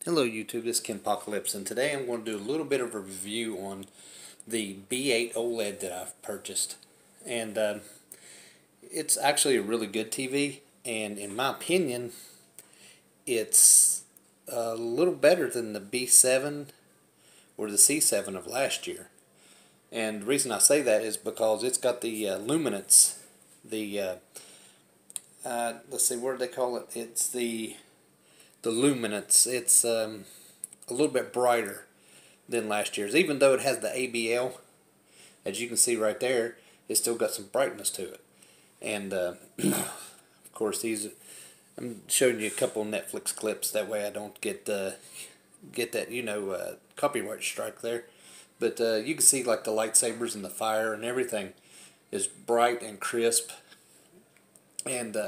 Hello YouTube, this is Ken Apocalypse, and today I'm going to do a little bit of a review on the B8 OLED that I've purchased. And it's actually a really good TV, and in my opinion, it's a little better than the B7 or the C7 of last year. And the reason I say that is because it's got the luminance, the, let's see, what do they call it? It's the luminance. It's a little bit brighter than last year's. Even though it has the ABL, as you can see right there, it's still got some brightness to it. And of course, I'm showing you a couple of Netflix clips. That way, I don't get that copyright strike there. But you can see like the lightsabers and the fire and everything is bright and crisp. And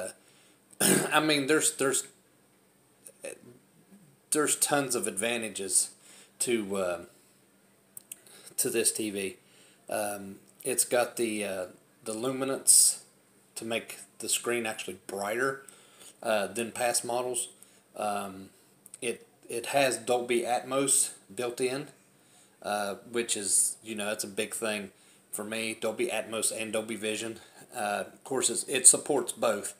I mean, there's tons of advantages to this TV. It's got the luminance to make the screen actually brighter than past models. It has Dolby Atmos built in, which is, that's a big thing for me. Dolby Atmos and Dolby Vision. Of course, it supports both.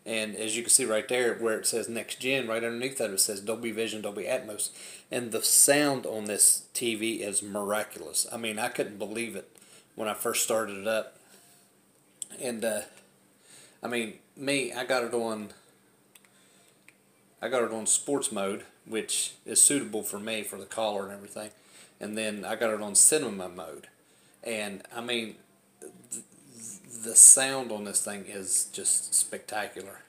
And as you can see right there where it says Next Gen, right underneath that it says Dolby Vision, Dolby Atmos. And the sound on this TV is miraculous. I mean, I couldn't believe it when I first started it up. And I mean, I got it on sports mode, which is suitable for me for the collar and everything. And then I got it on cinema mode. And I mean, the sound on this thing is just spectacular.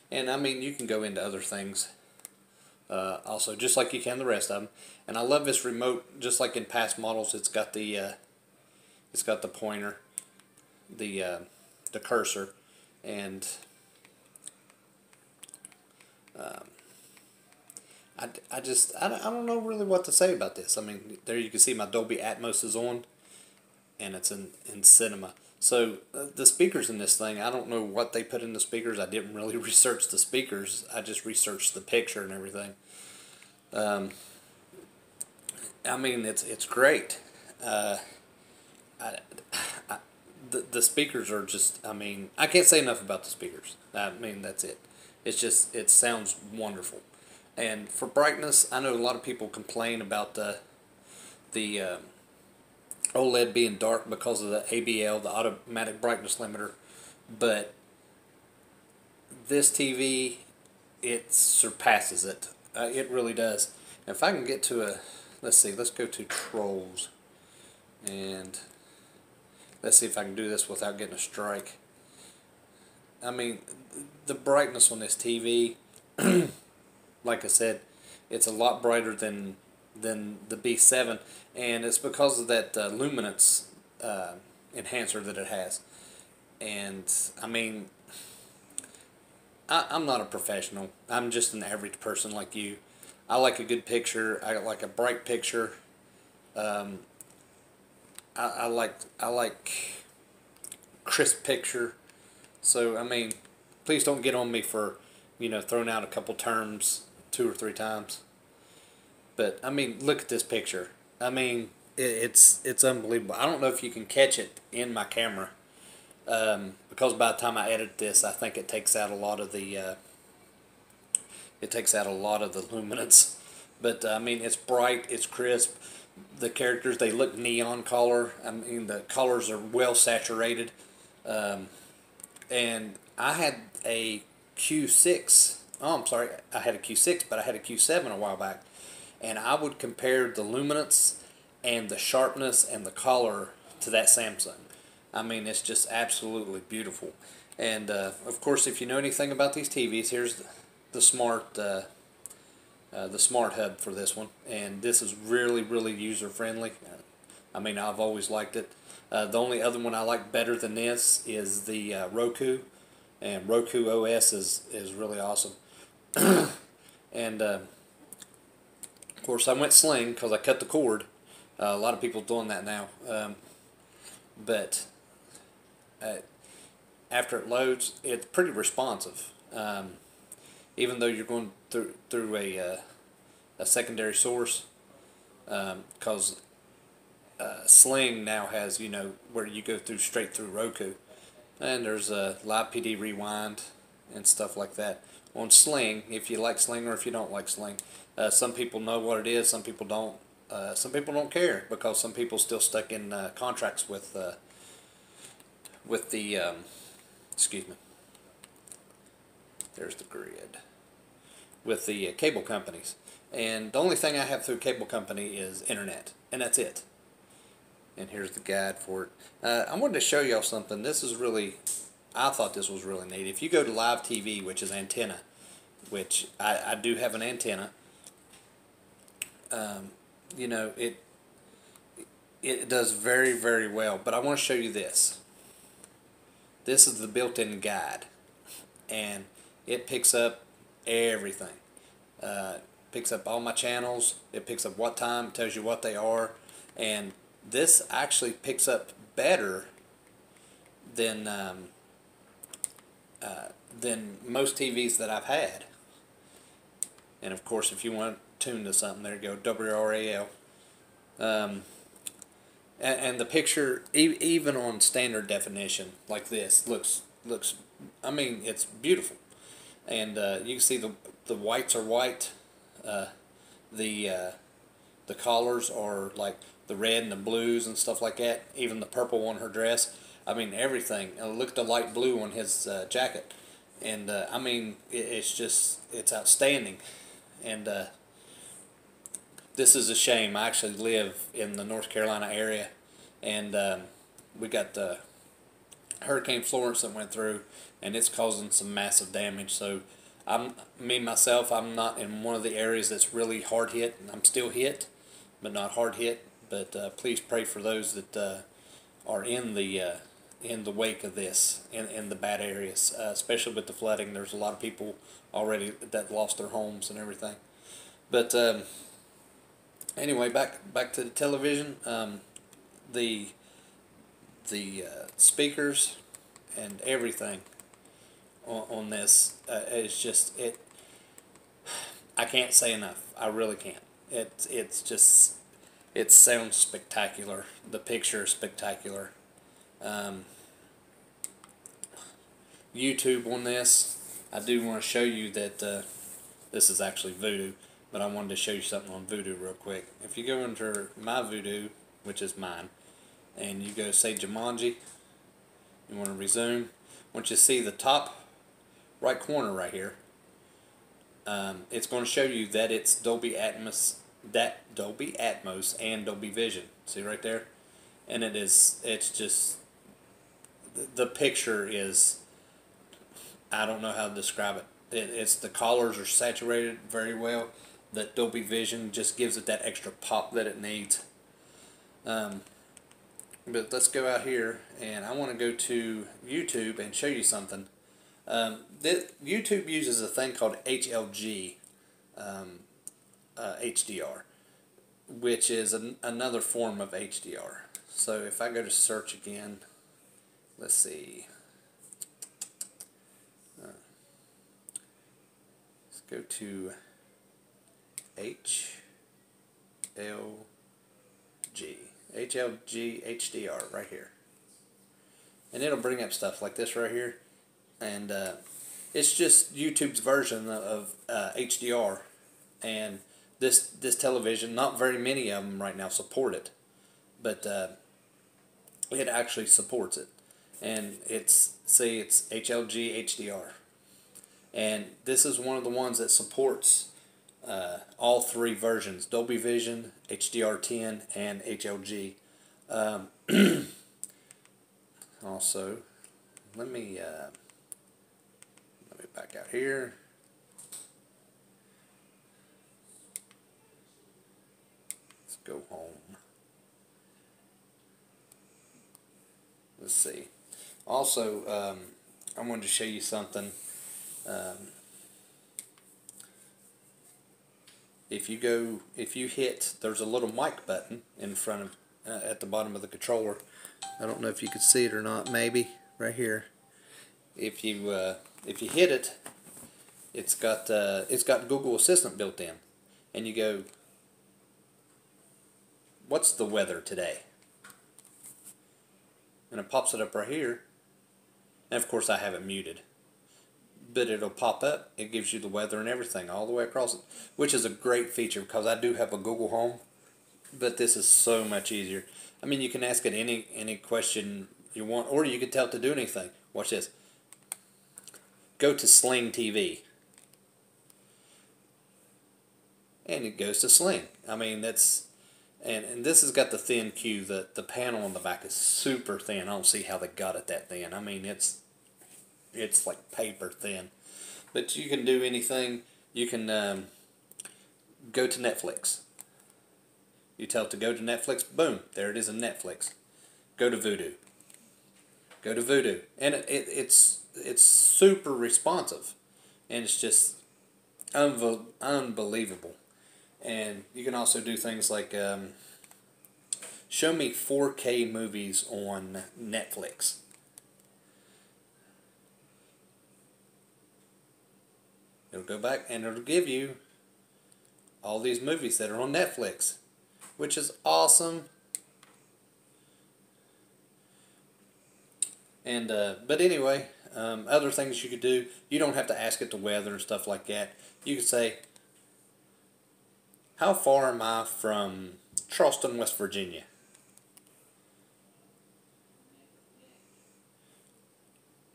And I mean, you can go into other things also, just like you can the rest of them. And I love this remote. Just like in past models, it's got the pointer, the cursor, and I don't know really what to say about this. I mean, there you can see my Dolby Atmos is on, and it's in cinema. So the speakers in this thing, I don't know what they put in the speakers. I didn't really research the speakers. I just researched the picture and everything. I mean, it's great. The speakers are just, I mean, I can't say enough about the speakers. I mean, that's it. It's just, it sounds wonderful. And for brightness, I know a lot of people complain about the OLED being dark because of the ABL, the automatic brightness limiter, but this TV, it surpasses it. It really does. If I can get to let's see, let's go to Trolls, and let's see if I can do this without getting a strike. I mean, the brightness on this TV, like I said, it's a lot brighter than the B7, and it's because of that luminance enhancer that it has. And I mean, I'm not a professional. I'm just an average person like you. I like a good picture. I like a bright picture. I like crisp picture. So I mean, please don't get on me for throwing out a couple terms 2 or 3 times. But I mean, look at this picture. I mean, it's unbelievable. I don't know if you can catch it in my camera, because by the time I edit this, I think it takes out a lot of the luminance. But I mean, it's bright, it's crisp. The characters, they look neon color. I mean, the colors are well saturated. And I had a Q6. Oh, I'm sorry, I had a Q6, but I had a Q7 a while back. And I would compare the luminance and the sharpness and the color to that Samsung. I mean, it's just absolutely beautiful. And of course, if you know anything about these TVs, here's the smart hub for this one. And this is really, really user friendly. I mean, I've always liked it. The only other one I like better than this is the Roku, and Roku OS is really awesome. And of course, I went sling because I cut the cord. A lot of people doing that now. But after it loads, it's pretty responsive. Even though you're going through a secondary source, because Sling now has, you know, where you go through straight through Roku, and there's a live PD rewind and stuff like that on Sling. If you like Sling or if you don't like Sling, some people know what it is, some people don't. Some people don't care because some people still stuck in contracts with the excuse me. There's the grid with the cable companies, and the only thing I have through cable company is internet, and that's it. And here's the guide for it. I wanted to show y'all something. This is really, I thought this was really neat. If you go to live TV, which is antenna, which I do have an antenna, you know, it does very, very well. But I want to show you this. This is the built-in guide, and it picks up everything. Picks up all my channels. It picks up what time, tells you what they are, and this actually picks up better than most TVs that I've had. And of course, if you want to tune to something, there you go, WRAL. And the picture, even on standard definition like this, looks. I mean, it's beautiful, and you can see the whites are white. The collars are like the red and the blues and stuff like that. Even the purple on her dress. I mean, everything. Look at the light blue on his jacket, and I mean, it's outstanding. And this is a shame. I actually live in the North Carolina area, and we got the Hurricane Florence that went through, and it's causing some massive damage. So myself, I'm not in one of the areas that's really hard hit. I'm still hit, but not hard hit. But please pray for those that are in the wake of this, in the bad areas, especially with the flooding. There's a lot of people already that lost their homes and everything. But anyway, back to the television. The speakers and everything on this is just I can't say enough. I really can't. It sounds spectacular. The picture is spectacular. YouTube on this, I do want to show you that this is actually Voodoo, but I wanted to show you something on Voodoo real quick. If you go into my Voodoo, which is mine, and you go say Jumanji, you want to resume. Once you see the top right corner right here, it's going to show you that it's Dolby Atmos, and Dolby Vision. See right there? And it's just, the picture is, I don't know how to describe it. It's the colors are saturated very well. That Dolby Vision just gives it that extra pop that it needs. But let's go out here, and I want to go to YouTube and show you something. YouTube uses a thing called HLG HDR, which is another form of HDR. So if I go to search again, let's see. Let's go to HLG HDR right here, and it'll bring up stuff like this right here, and it's just YouTube's version of HDR, and this television, not very many of them right now support it, but it actually supports it, and it's HLG HDR, and this is one of the ones that supports all three versions: Dolby Vision, HDR10, and HLG. Also, let me back out here. Let's go home. Let's see. Also, I wanted to show you something. If you hit, there's a little mic button in front of, at the bottom of the controller. I don't know if you could see it or not. Maybe right here. If you hit it, it's got Google Assistant built in, and you go, what's the weather today? And it pops it up right here. And of course I have it muted. But it'll pop up. It gives you the weather and everything all the way across it, which is a great feature because I do have a Google Home, but this is so much easier. I mean, you can ask it any question you want, or you can tell it to do anything. Watch this. Go to Sling TV. And it goes to Sling. I mean, that's... And this has got the thin Q. The panel on the back is super thin. I don't see how they got it that thin. I mean, it's like paper thin. But you can do anything. You can go to Netflix. You tell it to go to Netflix. Boom. There it is in Netflix. Go to Vudu. Go to Vudu. And it's super responsive. And it's just unbelievable. And you can also do things like show me 4K movies on Netflix. It'll go back and it'll give you all these movies that are on Netflix, which is awesome. And but anyway, other things you could do. You don't have to ask it the weather and stuff like that. You could say, how far am I from Charleston, West Virginia?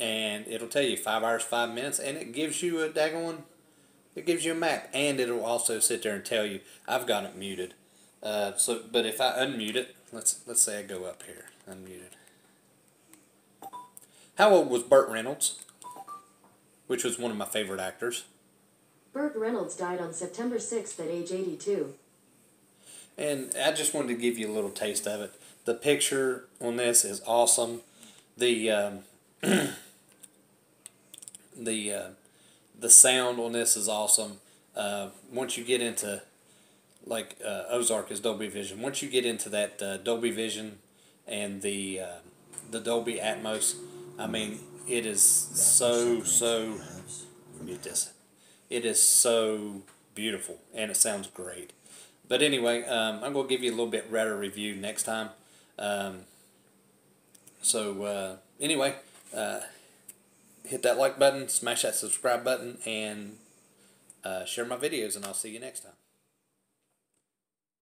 And it'll tell you 5 hours, 5 minutes, and it gives you a it gives you a map, and it'll also sit there and tell you. I've got it muted. But if I unmute it, let's say I go up here, unmuted. How old was Burt Reynolds, which was one of my favorite actors? Burt Reynolds died on September 6th at age 82. And I just wanted to give you a little taste of it. The picture on this is awesome. The the sound on this is awesome. Once you get into, like, Ozark is Dolby Vision. Once you get into that Dolby Vision and the Dolby Atmos, I mean, it is so mute this. It is so beautiful, and it sounds great. But anyway, I'm going to give you a little bit better review next time. Anyway, hit that like button, smash that subscribe button, and share my videos, and I'll see you next time.